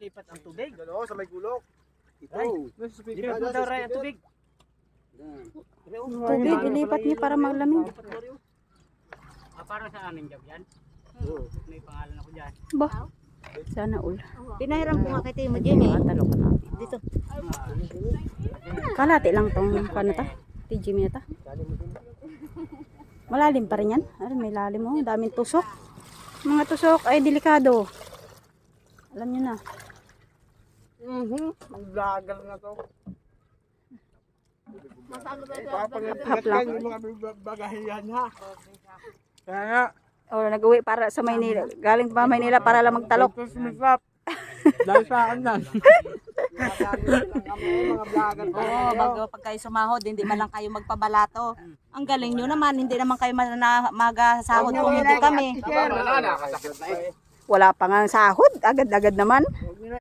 Lipat ang tubig. Oo, sa may gulok. Ito. Lipat mo daw Ray ang tubig. Tubig, ilipat niyo para maglamig. Para sa amin job yan. May pangalan ako dyan. Ba? Sana all. Pinahiram ko nga kay Timo Jimmy. Matalo ka natin. Dito. Kalati lang tong kanata. Tijimi na ta. Malalim pa rin yan. Ay, may lalim mo. Daming tusok. Mga tusok ay delikado. Alam nyo na. Ang lagal na to. Haplak. Mga bagahiyan ha. Kaya nga. O, nag-uwi para sa Maynila. Galing pa Maynila para lang magtalok. Dahil sa akin yan. Mga vlogger pa. Oo, bago pag kayo sumahod, hindi man lang kayo magpabalato. Ang galing nyo naman, hindi naman kayo magasahod kung hindi kami. Wala pa nga sahod. Agad-agad naman.